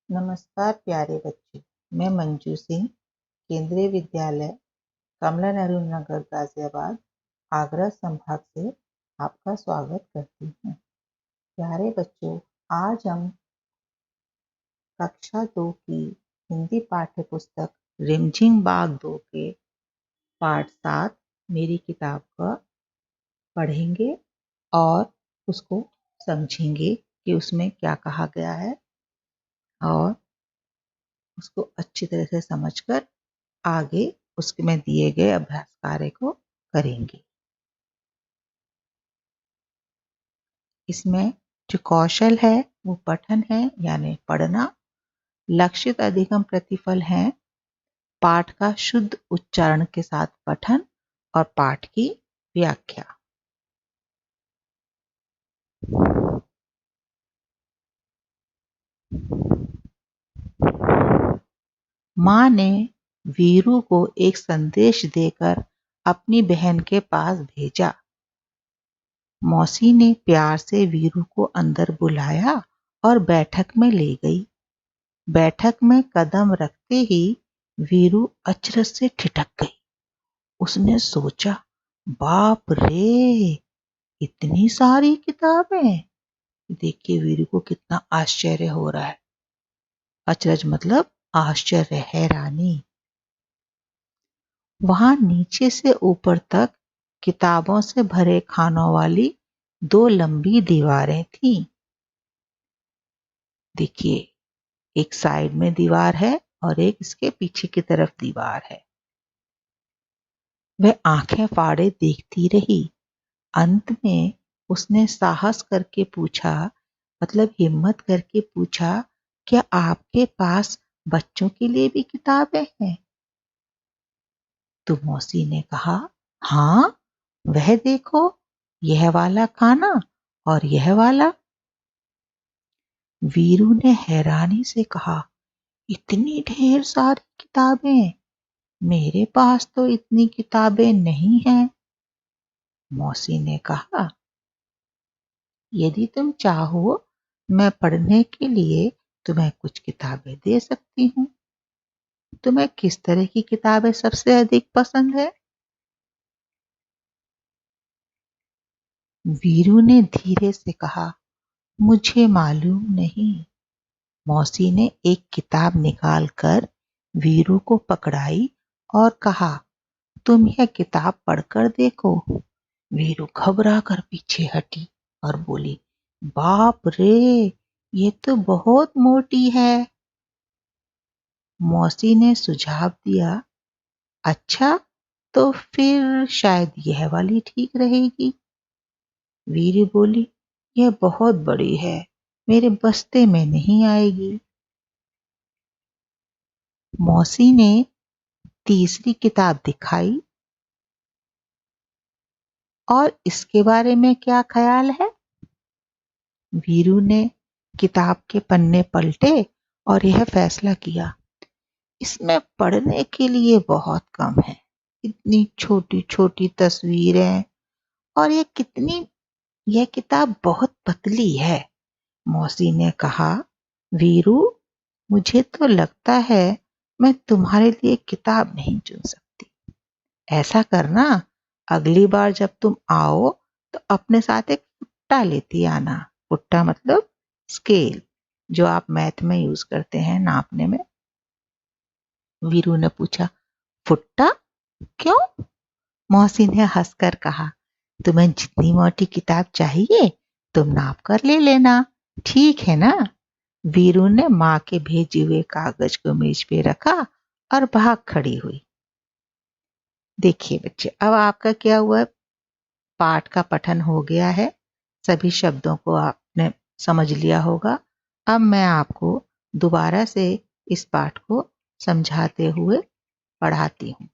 नमस्कार प्यारे बच्चों, मैं मंजू सिंह केंद्रीय विद्यालय कमला नेहरू नगर गाजियाबाद आगरा संभाग से आपका स्वागत करती हूँ। प्यारे बच्चों, आज हम कक्षा 2 की हिंदी पाठ्य पुस्तक रिमझिम बाग 2 के पाठ 7 मेरी किताब का पढ़ेंगे और उसको समझेंगे कि उसमें क्या कहा गया है और उसको अच्छी तरह से समझकर आगे उसके में दिए गए अभ्यास कार्य को करेंगे। इसमें जो कौशल है वो पठन है, यानी पढ़ना। लक्षित अधिगम प्रतिफल है पाठ का शुद्ध उच्चारण के साथ पठन और पाठ की व्याख्या। माँ ने वीरू को एक संदेश देकर अपनी बहन के पास भेजा। मौसी ने प्यार से वीरू को अंदर बुलाया और बैठक में ले गई। बैठक में कदम रखते ही वीरू अचरज से ठिठक गई। उसने सोचा, बाप रे, इतनी सारी किताबें। देखिए वीरू को कितना आश्चर्य हो रहा है। अचरज मतलब आश्चर्य, हैरानी। वहां नीचे से ऊपर तक किताबों से भरे खानों वाली 2 लंबी दीवारें थीं। देखिए, एक साइड में दीवार है और एक इसके पीछे की तरफ दीवार है। वह आंखें फाड़े देखती रही। अंत में उसने साहस करके पूछा, मतलब हिम्मत करके पूछा, क्या आपके पास बच्चों के लिए भी किताबें हैं? तो मौसी ने कहा, हाँ, वह देखो, यह वाला खाना और यह वाला। वीरू ने हैरानी से कहा, इतनी ढेर सारी किताबें, मेरे पास तो इतनी किताबें नहीं हैं। मौसी ने कहा, यदि तुम चाहो मैं पढ़ने के लिए तुम्हें कुछ किताबें दे सकती हूँ। तुम्हें किस तरह की किताबें सबसे अधिक पसंद है? वीरू ने धीरे से कहा, मुझे मालूम नहीं। मौसी ने एक किताब निकालकर वीरू को पकड़ाई और कहा, तुम यह किताब पढ़कर देखो। वीरू घबरा कर पीछे हटी और बोली, बाप रे, ये तो बहुत मोटी है। मौसी ने सुझाव दिया, अच्छा, तो फिर शायद यह वाली ठीक रहेगी। वीरू बोली, यह बहुत बड़ी है, मेरे बस्ते में नहीं आएगी। मौसी ने तीसरी किताब दिखाई, और इसके बारे में क्या ख्याल है? वीरू ने किताब के पन्ने पलटे और यह फैसला किया, इसमें पढ़ने के लिए बहुत कम है। इतनी छोटी छोटी तस्वीरें, और यह किताब बहुत पतली है। मौसी ने कहा, वीरू, मुझे तो लगता है मैं तुम्हारे लिए किताब नहीं चुन सकती। ऐसा करना, अगली बार जब तुम आओ तो अपने साथ एक पुट्टा लेती आना। पुट्टा मतलब स्केल, जो आप मैथ में यूज करते हैं नापने में। वीरू ने पूछा, फुट्टा क्यों? मौसी ने हंसकर कहा, तुम्हें जितनी मोटी किताब चाहिए तुम नाप कर ले लेना, ठीक है ना? वीरू ने माँ के भेजे हुए कागज को मेज पे रखा और भाग खड़ी हुई। देखिए बच्चे, अब आपका क्या हुआ? पाठ का पठन हो गया है। सभी शब्दों को आपने समझ लिया होगा। अब मैं आपको दोबारा से इस पाठ को समझाते हुए पढ़ाती हूँ।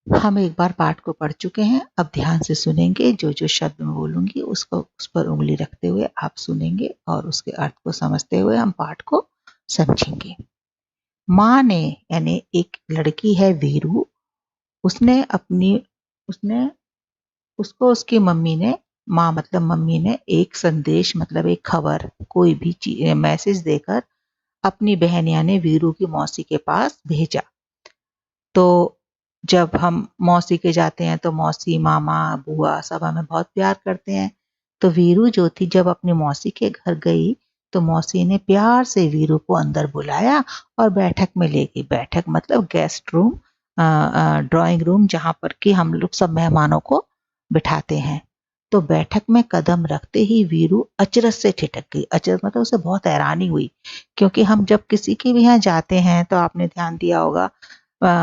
हम एक बार पाठ को पढ़ चुके हैं, अब ध्यान से सुनेंगे। जो जो शब्द मैं बोलूंगी उसको उस पर उंगली रखते हुए आप सुनेंगे और उसके अर्थ को समझते हुए हम पाठ को समझेंगे। माँ ने, यानी एक लड़की है वीरू, उसने उसको उसकी मम्मी ने माँ मतलब मम्मी ने एक संदेश मतलब एक खबर कोई भी मैसेज देकर अपनी बहन यानी वीरू की मौसी के पास भेजा। तो जब हम मौसी के जाते हैं तो मौसी, मामा, बुआ सब हमें बहुत प्यार करते हैं। तो वीरू जो थी जब अपनी मौसी के घर गई तो मौसी ने प्यार से वीरू को अंदर बुलाया और बैठक में ले गई। बैठक मतलब गेस्ट रूम, ड्राइंग रूम जहाँ पर कि हम लोग सब मेहमानों को बिठाते हैं। तो बैठक में कदम रखते ही वीरू अचरज से ठिठक गई। अचरज मतलब उसे बहुत हैरानी हुई, क्योंकि हम जब किसी के भी यहाँ जाते हैं तो आपने ध्यान दिया होगा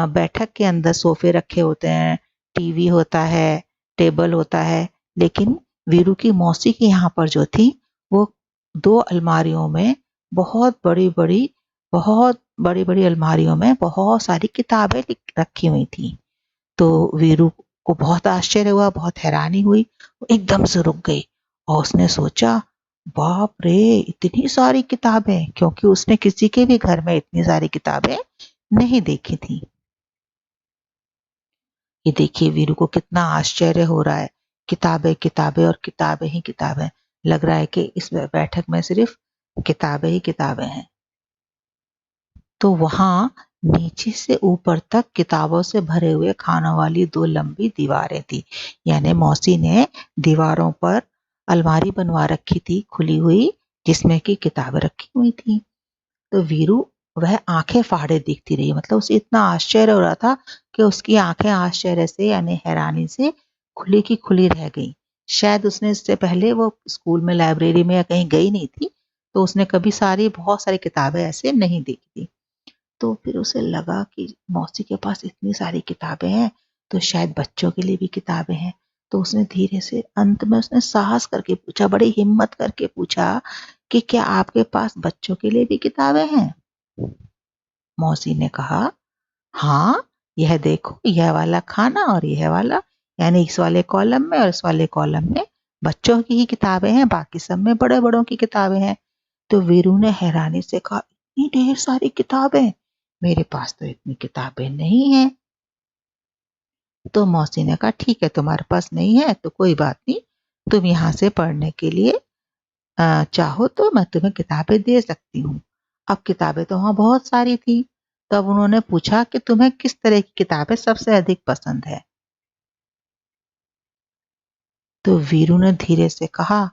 बैठक के अंदर सोफे रखे होते हैं, टीवी होता है, टेबल होता है, लेकिन वीरू की मौसी के यहाँ पर जो थी वो 2 अलमारियों में बहुत बड़ी-बड़ी अलमारियों में बहुत सारी किताबें रखी हुई थी। तो वीरू को बहुत आश्चर्य हुआ, बहुत हैरानी हुई, वो एकदम से रुक गई और उसने सोचा, बाप रे! इतनी सारी किताबें, क्योंकि उसने किसी के भी घर में इतनी सारी किताबें नहीं देखी थी। ये देखिए वीरू को कितना आश्चर्य हो रहा है। किताबें, किताबें और किताबें ही किताबें। लग रहा है कि इस बैठक में सिर्फ किताबें ही किताबें हैं। तो वहां नीचे से ऊपर तक किताबों से भरे हुए खानों वाली 2 लंबी दीवारें थी। यानी मौसी ने दीवारों पर अलमारी बनवा रखी थी खुली हुई, जिसमें कि किताबें रखी हुई थी। तो वीरू वह आंखें फाड़े देखती रही, मतलब उसे इतना आश्चर्य हो रहा था कि उसकी आंखें आश्चर्य से यानी हैरानी से खुली की खुली रह गई। शायद उसने इससे पहले वो स्कूल में लाइब्रेरी में या कहीं गई नहीं थी, तो उसने कभी बहुत सारी किताबें ऐसे नहीं देखी थी। तो फिर उसे लगा कि मौसी के पास इतनी सारी किताबें हैं तो शायद बच्चों के लिए भी किताबें हैं। तो उसने धीरे से अंत में उसने साहस करके पूछा, बड़ी हिम्मत करके पूछा कि क्या आपके पास बच्चों के लिए भी किताबें हैं? मौसी ने कहा, हाँ, यह देखो, यह वाला खाना और यह वाला, यानी इस वाले कॉलम में और इस वाले कॉलम में बच्चों की ही किताबें हैं, बाकी सब में बड़े बड़ों की किताबें हैं। तो वीरू ने हैरानी से कहा, इतनी ढेर सारी किताबें, मेरे पास तो इतनी किताबें नहीं है। तो मौसी ने कहा, ठीक है, तुम्हारे पास नहीं है तो कोई बात नहीं, तुम यहाँ से पढ़ने के लिए चाहो तो मैं तुम्हें किताबें दे सकती हूँ। अब किताबें तो वहाँ बहुत सारी थी। तब उन्होंने पूछा कि तुम्हें किस तरह की किताबें सबसे अधिक पसंद है? तो वीरू ने धीरे से कहा,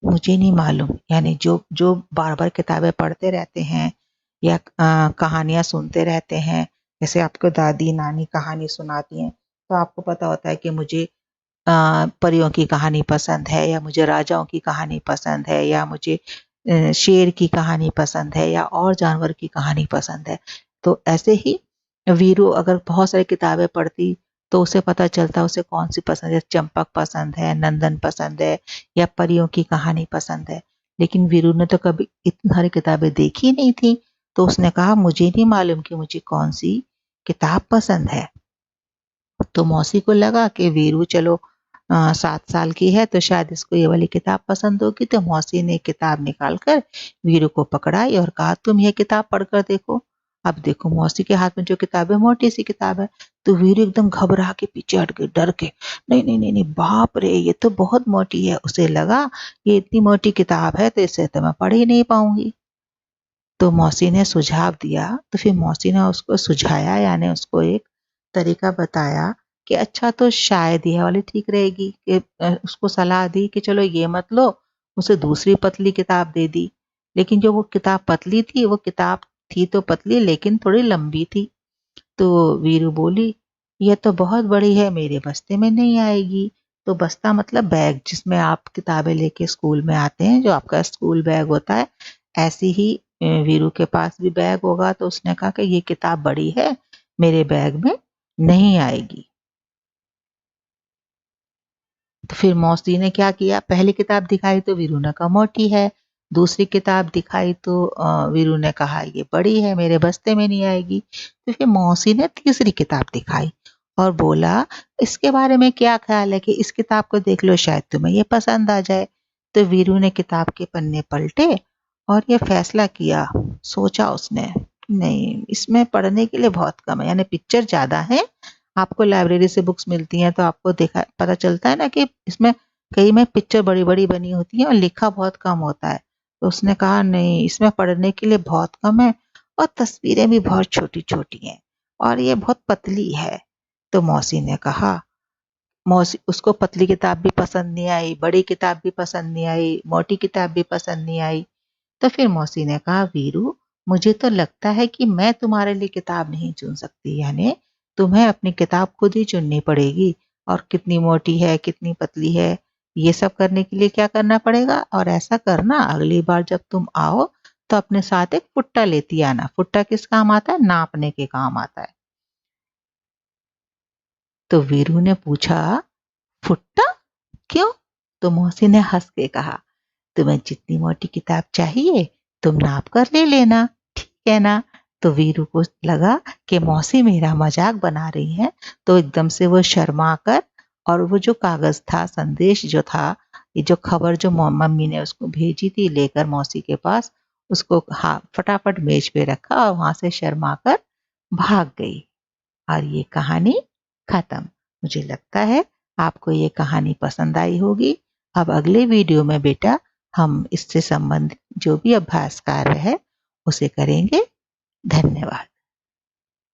मुझे नहीं मालूम, यानी जो जो बार बार किताबें पढ़ते रहते हैं या कहानियां सुनते रहते हैं, जैसे आपको दादी नानी कहानी सुनाती हैं, तो आपको पता होता है कि मुझे परियों की कहानी पसंद है या मुझे राजाओं की कहानी पसंद है या मुझे शेर की कहानी पसंद है या और जानवर की कहानी पसंद है। तो ऐसे ही वीरू अगर बहुत सारी किताबें पढ़ती तो उसे पता चलता उसे कौन सी पसंद है, चंपक पसंद है, नंदन पसंद है या परियों की कहानी पसंद है। लेकिन वीरू ने तो कभी इतनी सारी किताबें देखी नहीं थी, तो उसने कहा, मुझे नहीं मालूम कि मुझे कौन सी किताब पसंद है। तो मौसी को लगा कि वीरू चलो 7 साल की है तो शायद इसको ये वाली किताब पसंद होगी। तो मौसी ने किताब निकाल कर वीरू को पकड़ाई और कहा, तुम ये किताब पढ़कर देखो। अब देखो मौसी के हाथ में जो किताब है मोटी सी किताब है। तो वीरू एकदम घबरा के पीछे हट गई, डर के, नहीं नहीं नहीं नहीं, बाप रे, ये तो बहुत मोटी है। उसे लगा ये इतनी मोटी किताब है तो इसे तो मैं पढ़ ही नहीं पाऊंगी। तो मौसी ने सुझाव दिया, तो फिर मौसी ने उसको सुझाया, यानी उसको एक तरीका बताया कि अच्छा तो शायद यह वाली ठीक रहेगी, कि उसको सलाह दी कि चलो ये मत लो, उसे दूसरी पतली किताब दे दी। लेकिन जो वो किताब पतली थी, वो किताब थी तो पतली लेकिन थोड़ी लंबी थी। तो वीरू बोली, यह तो बहुत बड़ी है, मेरे बस्ते में नहीं आएगी। तो बस्ता मतलब बैग, जिसमें आप किताबें लेके स्कूल में आते हैं, जो आपका स्कूल बैग होता है। ऐसी ही वीरू के पास भी बैग होगा। तो उसने कहा कि ये किताब बड़ी है, मेरे बैग में नहीं आएगी। तो फिर मौसी ने क्या किया, पहली किताब दिखाई तो वीरू ने कहा मोटी है, दूसरी किताब दिखाई तो वीरू ने कहा ये बड़ी है, मेरे बस्ते में नहीं आएगी। तो फिर मौसी ने तीसरी किताब दिखाई और बोला, इसके बारे में क्या ख्याल है कि इस किताब को देख लो, शायद तुम्हें ये पसंद आ जाए। तो वीरू ने किताब के पन्ने पलटे और ये फैसला किया, सोचा उसने, नहीं, इसमें पढ़ने के लिए बहुत कम है, यानी पिक्चर ज्यादा है। आपको लाइब्रेरी से बुक्स मिलती हैं तो आपको देखा पता चलता है ना कि इसमें कई में पिक्चर बड़ी-बड़ी बनी होती है और लिखा बहुत कम होता है। तो उसने कहा नहीं, इसमें पढ़ने के लिए बहुत कम है और तस्वीरें भी बहुत छोटी-छोटी हैं और ये बहुत पतली है। तो मौसी ने कहा, मौसी उसको पतली किताब भी पसंद नहीं आई, बड़ी किताब भी पसंद नहीं आई, मोटी किताब भी पसंद नहीं आई। तो फिर मौसी ने कहा, वीरू मुझे तो लगता है कि मैं तुम्हारे लिए किताब नहीं चुन सकती, यानी तुम्हें अपनी किताब खुद ही चुननी पड़ेगी और कितनी मोटी है, कितनी पतली है, ये सब करने के लिए क्या करना पड़ेगा। और ऐसा करना, अगली बार जब तुम आओ तो अपने साथ एक फुट्टा लेती आना। फुट्टा किस काम आता है? नापने के काम आता है। तो वीरू ने पूछा, फुट्टा क्यों? तो मौसी ने हंस के कहा, तुम्हें जितनी मोटी किताब चाहिए तुम नाप कर ले लेना, ठीक है ना। तो वीरू को लगा कि मौसी मेरा मजाक बना रही है, तो एकदम से वो शर्मा कर और वो जो कागज था, संदेश जो था, ये जो खबर जो मम्मी ने उसको भेजी थी लेकर मौसी के पास, उसको फटाफट मेज पे रखा और वहां से शर्मा कर भाग गई। और ये कहानी खत्म। मुझे लगता है आपको ये कहानी पसंद आई होगी। अब अगले वीडियो में बेटा हम इससे संबंधित जो भी अभ्यास कार्य है उसे करेंगे। धन्यवाद।